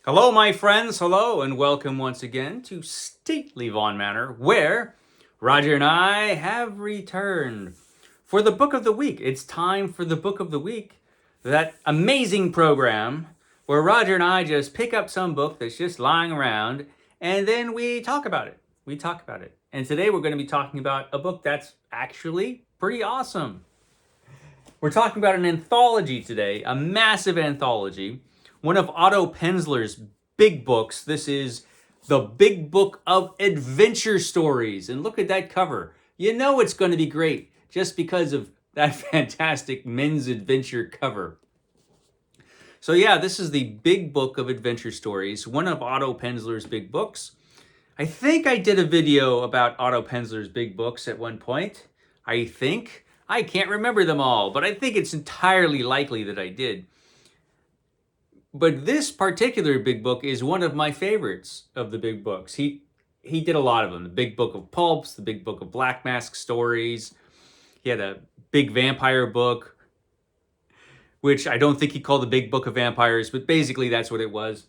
Hello, my friends. Hello, and welcome once again to stately Vaughan Manor, where Roger and I have returned for the book of the week. It's time for the book of the week, that amazing program where Roger and I just pick up some book that's just lying around and then we talk about it. We talk about it. And today we're going to be talking about a book that's actually pretty awesome. We're talking about an anthology today, a massive anthology, one of Otto Penzler's big books. This is the Big Book of Adventure Stories. And look at that cover. You know it's going to be great just because of that fantastic men's adventure cover. So yeah, this is the Big Book of Adventure Stories, one of Otto Penzler's big books. I think I did a video about Otto Penzler's big books at one point. I think. I can't remember them all, but I think it's entirely likely that I did. But this particular big book is one of my favorites of the big books. He did a lot of them. The Big Book of Pulps, the Big Book of Black Mask Stories. He had a big vampire book, which I don't think he called the Big Book of Vampires, but basically that's what it was.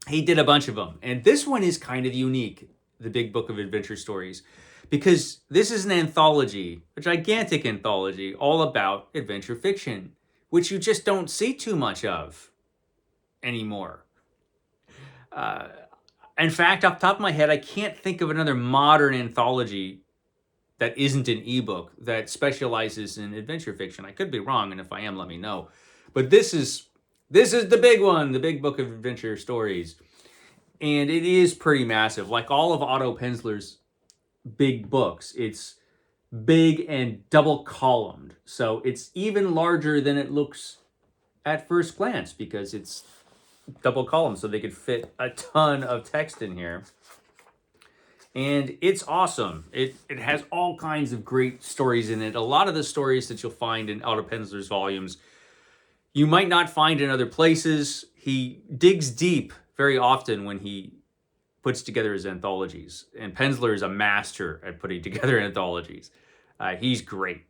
He did a bunch of them. And this one is kind of unique, the Big Book of Adventure Stories, because this is an anthology, a gigantic anthology, all about adventure fiction, which you just don't see too much of anymore. In fact, off the top of my head, I can't think of another modern anthology that isn't an ebook that specializes in adventure fiction. I could be wrong, and if I am, let me know. But this is the big one, the Big Book of Adventure Stories. And it is pretty massive. Like all of Otto Penzler's big books, it's big and double columned. So it's even larger than it looks at first glance because it's double column, so they could fit a ton of text in here. And it's awesome. It has all kinds of great stories in it. A lot of the stories that you'll find in Otto Penzler's volumes, you might not find in other places. He digs deep very often when he puts together his anthologies. And Penzler is a master at putting together anthologies. He's great.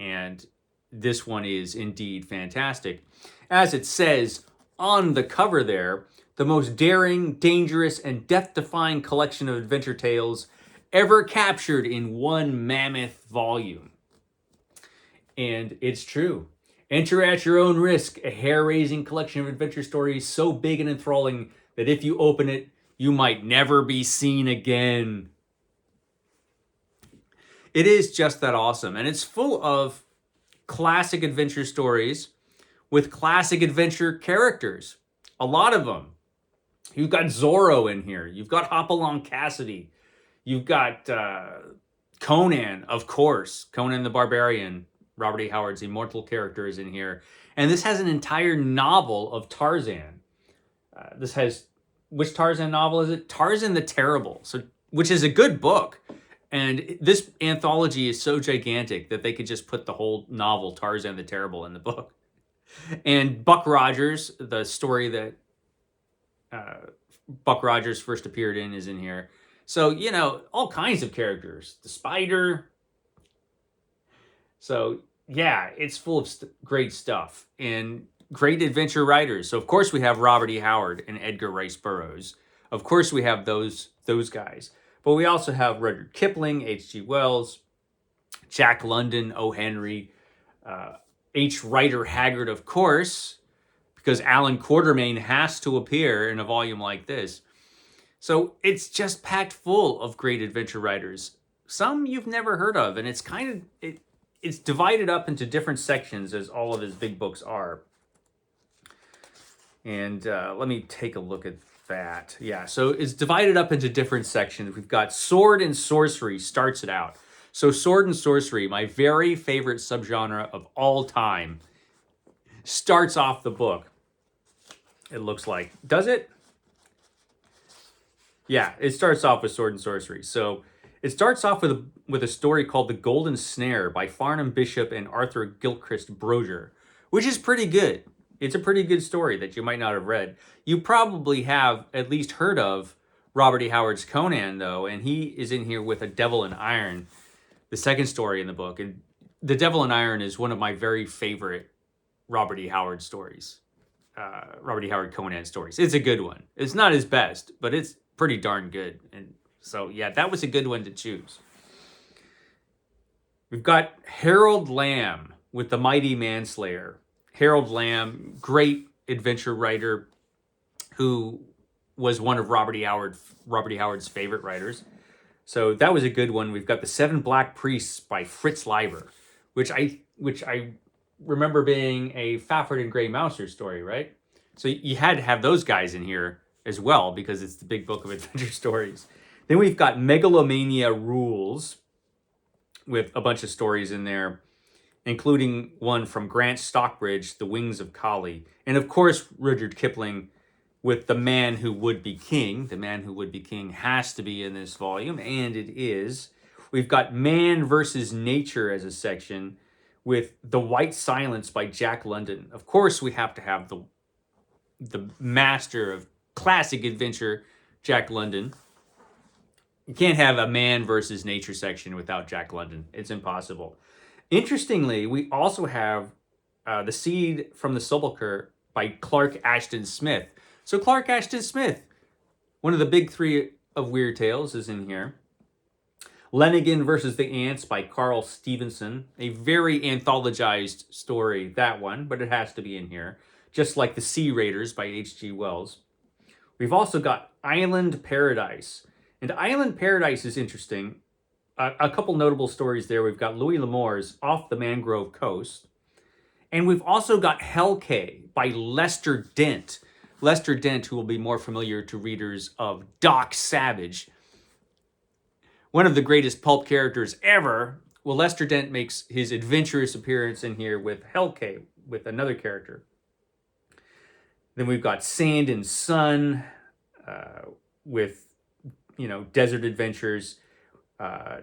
And this one is indeed fantastic. As it says on the cover there, the most daring, dangerous, and death-defying collection of adventure tales ever captured in one mammoth volume. And it's true. Enter at your own risk a hair-raising collection of adventure stories so big and enthralling that if you open it, you might never be seen again. It is just that awesome. And it's full of classic adventure stories with classic adventure characters. A lot of them. You've got Zorro in here. You've got Hopalong Cassidy. You've got Conan, of course. Conan the Barbarian. Robert E. Howard's immortal character is in here. And this has an entire novel of Tarzan. Which Tarzan novel is it? Tarzan the Terrible, which is a good book. And this anthology is so gigantic that they could just put the whole novel, Tarzan the Terrible, in the book. And Buck Rogers, the story that Buck Rogers first appeared in, is in here. So, all kinds of characters. The spider. So, yeah, it's full of great stuff. And great adventure writers. So, of course, we have Robert E. Howard and Edgar Rice Burroughs. Of course, we have those guys. But we also have Rudyard Kipling, H.G. Wells, Jack London, O. Henry, H. Rider Haggard, of course, because Alan Quatermain has to appear in a volume like this. So it's just packed full of great adventure writers. Some you've never heard of, and it's divided up into different sections, as all of his big books are. And let me take a look at that. Yeah, so it's divided up into different sections. We've got Sword and Sorcery starts it out. So Sword and Sorcery, my very favorite subgenre of all time, starts off the book. It looks like. Does it? Yeah, it starts off with Sword and Sorcery. So it starts off with a story called The Golden Snare by Farnham Bishop and Arthur Gilchrist Brosier, which is pretty good. It's a pretty good story that you might not have read. You probably have at least heard of Robert E. Howard's Conan, though, and he is in here with A Devil in Iron, the second story in the book. And The Devil in Iron is one of my very favorite Robert E. Howard stories. Robert E. Howard Conan stories. It's a good one. It's not his best, but it's pretty darn good. And so, yeah, that was a good one to choose. We've got Harold Lamb with The Mighty Manslayer. Harold Lamb, great adventure writer who was one of Robert E. Howard's favorite writers. So that was a good one. We've got The Seven Black Priests by Fritz Leiber, which I remember being a Fafford and Gray Mouser story, right? So you had to have those guys in here as well because it's the big book of adventure stories. Then we've got Megalomania Rules with a bunch of stories in there, including one from Grant Stockbridge, The Wings of Kali. And of course, Rudyard Kipling with The Man Who Would Be King. The Man Who Would Be King has to be in this volume, and it is. We've got Man versus Nature as a section with The White Silence by Jack London. Of course, we have to have the master of classic adventure, Jack London. You can't have a Man versus Nature section without Jack London. It's impossible. Interestingly, we also have The Seed from the Sepulchre by Clark Ashton Smith. So Clark Ashton Smith, one of the big three of Weird Tales, is in here. Lenigan versus the Ants by Carl Stevenson. A very anthologized story, that one, but it has to be in here. Just like The Sea Raiders by H.G. Wells. We've also got Island Paradise. And Island Paradise is interesting. A couple notable stories there. We've got Louis L'Amour's Off the Mangrove Coast. And we've also got Hellcay by Lester Dent. Lester Dent, who will be more familiar to readers of Doc Savage. One of the greatest pulp characters ever. Well, Lester Dent makes his adventurous appearance in here with Hellcay, with another character. Then we've got Sand and Sun with, desert adventures.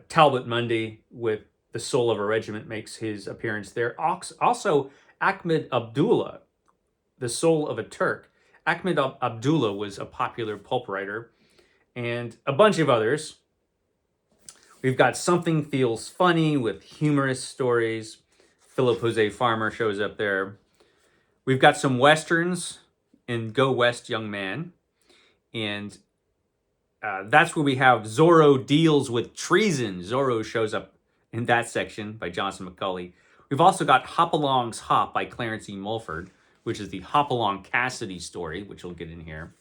Talbot Mundy with The Soul of a Regiment makes his appearance there. Also, Ahmed Abdullah, The Soul of a Turk. Ahmed Abdullah was a popular pulp writer, and a bunch of others. We've got Something Feels Funny with humorous stories. Philip Jose Farmer shows up there. We've got some Westerns in Go West, Young Man. And that's where we have Zorro Deals with Treason. Zorro shows up in that section by Johnson McCulley. We've also got Hopalong's Hop by Clarence E. Mulford, which is the Hopalong Cassidy story, which we'll get in here.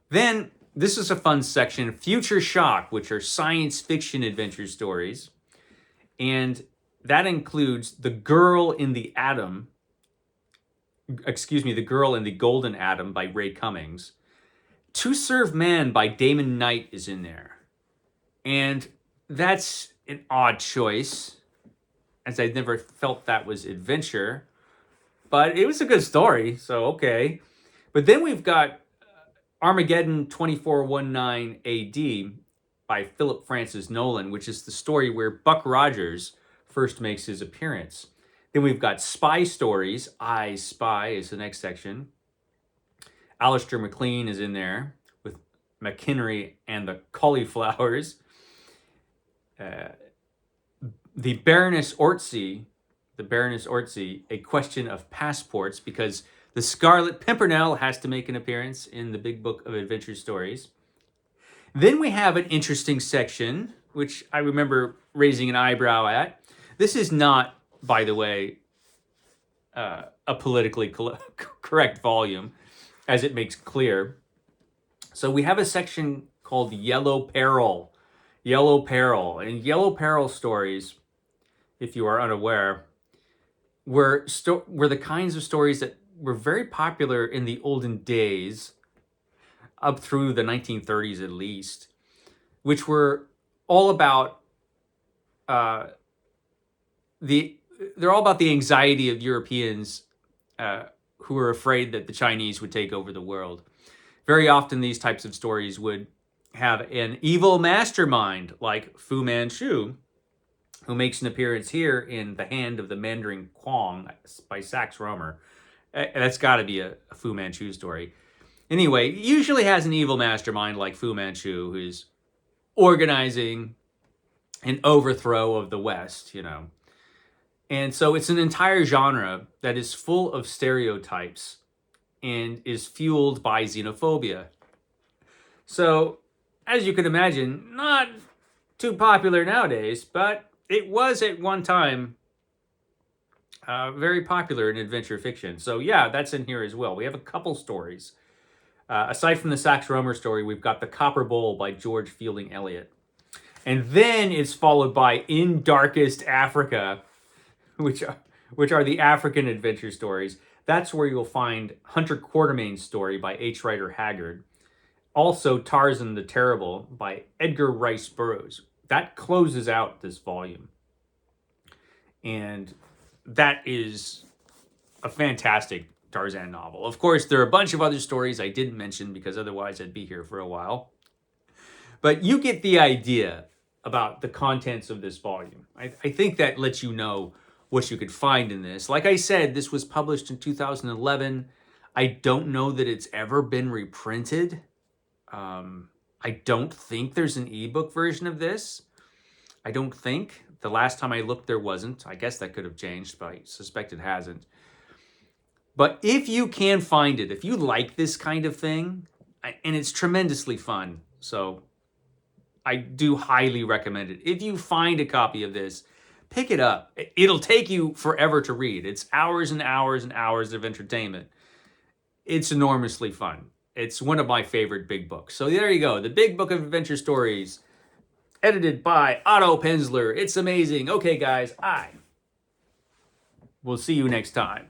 Then, this is a fun section, Future Shock, which are science fiction adventure stories. And that includes The Girl in the Golden Atom by Ray Cummings. To Serve Man by Damon Knight is in there. And that's an odd choice, as I never felt that was adventure. But it was a good story, so okay. But then we've got Armageddon 2419 AD by Philip Francis Nolan, which is the story where Buck Rogers first makes his appearance. Then we've got Spy Stories. I Spy is the next section. Alistair MacLean is in there with McHenry and the Cauliflowers. The Baroness Ortsey, A Question of Passports, because the Scarlet Pimpernel has to make an appearance in the Big Book of Adventure Stories. Then we have an interesting section, which I remember raising an eyebrow at. This is not, by the way, a politically correct volume, as it makes clear. So we have a section called Yellow Peril. Yellow Peril. And Yellow Peril stories, if you are unaware, were the kinds of stories that were very popular in the olden days, up through the 1930s at least, which were all about they're all about the anxiety of Europeans who were afraid that the Chinese would take over the world. Very often these types of stories would have an evil mastermind like Fu Manchu, who makes an appearance here in The Hand of the Mandarin Kwong by Sax Rohmer. That's got to be a Fu Manchu story. Anyway, it usually has an evil mastermind like Fu Manchu who's organizing an overthrow of the West, And so it's an entire genre that is full of stereotypes and is fueled by xenophobia. So, as you can imagine, not too popular nowadays, but it was at one time very popular in adventure fiction. So yeah, that's in here as well. We have a couple stories. Aside from the Sax Romer story, we've got The Copper Bowl by George Fielding Eliot. And then it's followed by In Darkest Africa, which are the African adventure stories. That's where you'll find Hunter Quatermain's story by H. Rider Haggard. Also, Tarzan the Terrible by Edgar Rice Burroughs. That closes out this volume. And that is a fantastic Tarzan novel. Of course, there are a bunch of other stories I didn't mention because otherwise I'd be here for a while. But you get the idea about the contents of this volume. I think that lets you know what you could find in this. Like I said, this was published in 2011. I don't know that it's ever been reprinted. I don't think there's an ebook version of this. I don't think. The last time I looked, there wasn't. I guess that could have changed, but I suspect it hasn't. But if you can find it, if you like this kind of thing, and it's tremendously fun, so I do highly recommend it. If you find a copy of this, pick it up. It'll take you forever to read. It's hours and hours and hours of entertainment. It's enormously fun. It's one of my favorite big books. So there you go. The Big Book of Adventure Stories, edited by Otto Penzler. It's amazing. Okay, guys, I will see you next time.